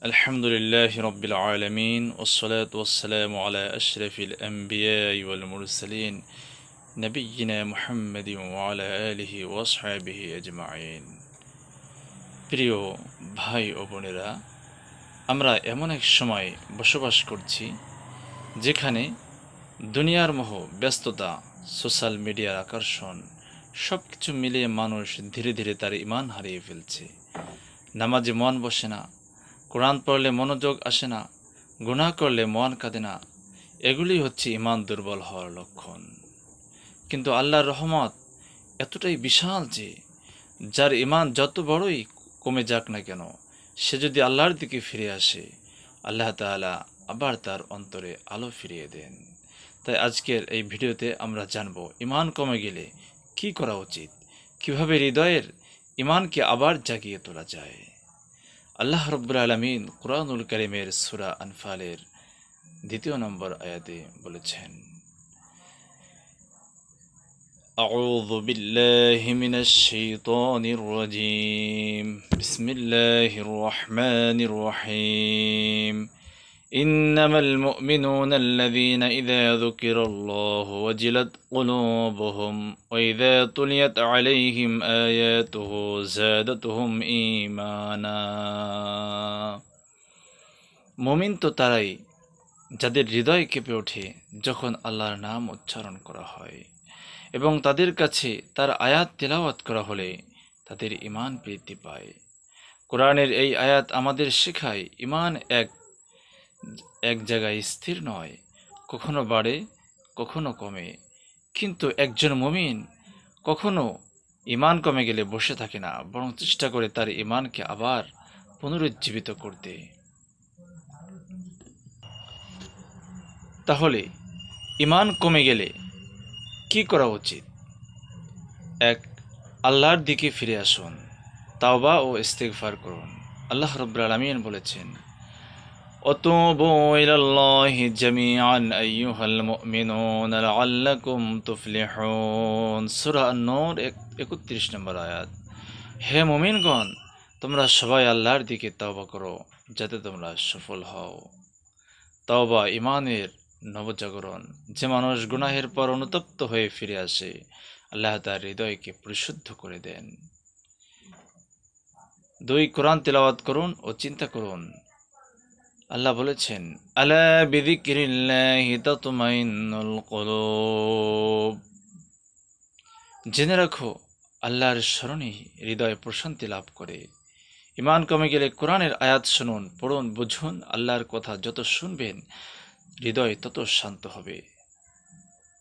আলহামদুলিল্লাহি রাব্বিল আলামিন ওয়াসসালাতু ওয়াসসালামু আলা আশরাফিল আমবিয়াই ওয়াল মুরসালিন নবিয়্যিনা মুহাম্মাদিন ওয়া আলা আলিহি ওয়া আসহাবিহি আজমাইন। প্রিয় ভাই ও বোনেরা, আমরা এমন এক সময় বসবাস করছি যেখানে দুনিয়ার মোহ, ব্যস্ততা, সোশ্যাল মিডিয়ার আকর্ষণ সব কিছু মিলিয়ে মানুষ ধীরে ধীরে তার ঈমান হারিয়ে ফেলছে। নামাজে মন বসে না, কোরআন পড়লে মনোযোগ আসে না, গুনাহ করলে মন কাঁদে না। এগুলি হচ্ছে ঈমান দুর্বল হওয়ার লক্ষণ। কিন্তু আল্লাহর রহমত এতটাই বিশাল যে যার ঈমান যত বড়ই কমে যাক না কেন, সে যদি আল্লাহর দিকে ফিরে আসে, আল্লাহ তাআলা আবার তার অন্তরে আলো ফিরিয়ে দেন। তাই আজকের এই ভিডিওতে আমরা জানব ঈমান কমে গেলে কি করা উচিত, কিভাবে হৃদয়ের ঈমানকে আবার জাগিয়ে তোলা যায়। আল্লাহ রাব্বুল আলামিন কুরআনুল কারীমের সূরা আনফালের 2 নম্বর আয়াতে বলেছেন, আউযু বিল্লাহি মিনাশ শাইতানির রাজীম, বিসমিল্লাহির রহমানির রহিম। إنما المؤمنون الذين إذا ذكر الله وجلت قلوبهم وإذا تليت عليهم آياته زادتهم إيمانا। মুমিন তো তারাই যাদের হৃদয় কেঁপে ওঠে যখন আল্লাহর নাম উচ্চারণ করা হয় এবং তাদের কাছে তার আয়াত তেলাওয়াত করা হলে তাদের ঈমান বৃদ্ধি পায়। কোরআনের এই আয়াত আমাদের শেখায় ঈমান এক জায়গায় স্থির নয়, কখনো বাড়ে কখনো কমে। কিন্তু একজন মুমিন কখনো ঈমান কমে গেলে বসে থাকে না, বরং চেষ্টা করে তার ঈমানকে আবার পুনরুজ্জীবিত করতে। তাহলে ঈমান কমে গেলে কি করা উচিত? এক, আল্লাহর দিকে ফিরে আসুন, তাওবা ও ইস্তিগফার করুন। আল্লাহ রাব্বুল আলামিন বলেছেন, وتوبوا إلى الله جميعا أيها المؤمنون لعلكم تفلحون। সূরা আন-নূর 31 নম্বর আয়াত। হে মুমিনগণ, তোমরা সবাই আল্লাহর দিকে তওবা করো যাতে তোমরা সফল হও। তওবা ঈমানের নবজাগরণ। যে মানুষ গুনাহের পর অনুতপ্ত হয়ে ফিরে আসে, আল্লাহ তার হৃদয়কে পরিশুদ্ধ করে দেন। 2, কোরআন তেলাওয়াত করুন ও চিন্তা করুন। আল্লাহ বলেছেন, আলা বিযিকরিল্লাহি তাতমাইন্নুল কুলুব। জেনে রাখো, আল্লাহর স্মরণে হৃদয় প্রশান্তি লাভ করে। ঈমান কমে গেলে কোরআনের আয়াত শুনুন, পড়ুন, বুঝুন। আল্লাহর কথা যত শুনবেন হৃদয় তত শান্ত হবে।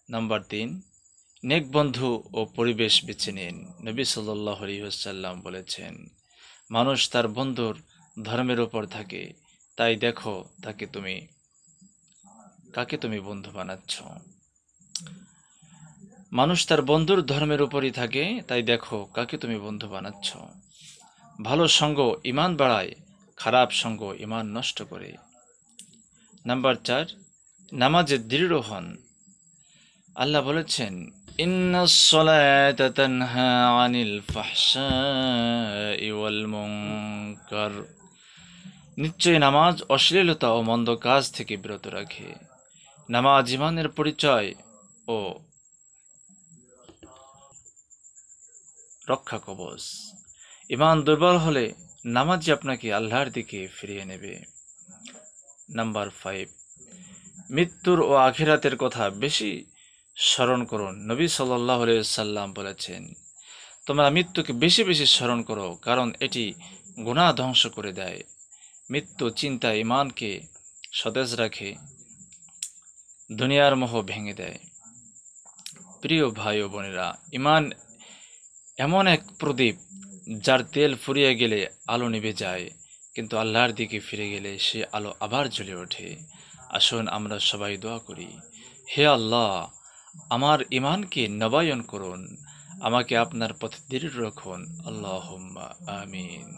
নাম্বার 3, নেক বন্ধু ও পরিবেশ বেছে নিন। নবী সাল্লাল্লাহু আলাইহি ওয়াসাল্লাম বলেছেন, মানুষ তার বন্ধুর ধর্মের উপর থাকে, তাই দেখো কাকে তুমি বন্ধু বানাচ্ছ। মানুষ তার বন্ধুর ধর্মের উপরই থাকে, তাই দেখো কাকে তুমি বন্ধু বানাচ্ছ। ভালো সঙ্গ ঈমান বাড়ায়, খারাপ সঙ্গ ঈমান নষ্ট করে। নাম্বার 4, নামাজে দৃঢ় হন। আল্লাহ বলেছেন, ইন্নাস সালাতা তানহা আনিল ফাহশাই ওয়াল মুনকার। নিশ্চয় নামাজ অশ্লীলতা ও মন্দ কাজ থেকে বিরত রাখে। নামাজ ঈমানের পরিচয় ও রক্ষা কবচ। ঈমান দুর্বল হলে নামাজই আপনাকে আল্লাহর দিকে ফিরিয়ে নেবে। নাম্বার 5, মৃত্যুর ও আখিরাতের কথা বেশি স্মরণ করুন। নবী সাল্লাল্লাহু আলাইহি ওয়াসাল্লাম বলেছেন, তোমরা মৃত্যুকে বেশি বেশি স্মরণ করো, কারণ এটি গুনাহ ধ্বংস করে দেয়। মৃত্যু চিন্তা ঈমানকে সতেজ রাখে, দুনিয়ার মোহ ভেঙে দেয়। প্রিয় ভাই ও বোনেরা, ঈমান এমন এক প্রদীপ যার তেল ফুরিয়ে গেলে আলো নিভে যায়, কিন্তু আল্লাহর দিকে ফিরে গেলে সে আলো আবার জ্বলে ওঠে। আসুন আমরা সবাই দোয়া করি, হে আল্লাহ, আমার ঈমানকে নবায়ন করুন, আমাকে আপনার পথে দৃঢ় রাখুন। আল্লাহুম্মা আমিন।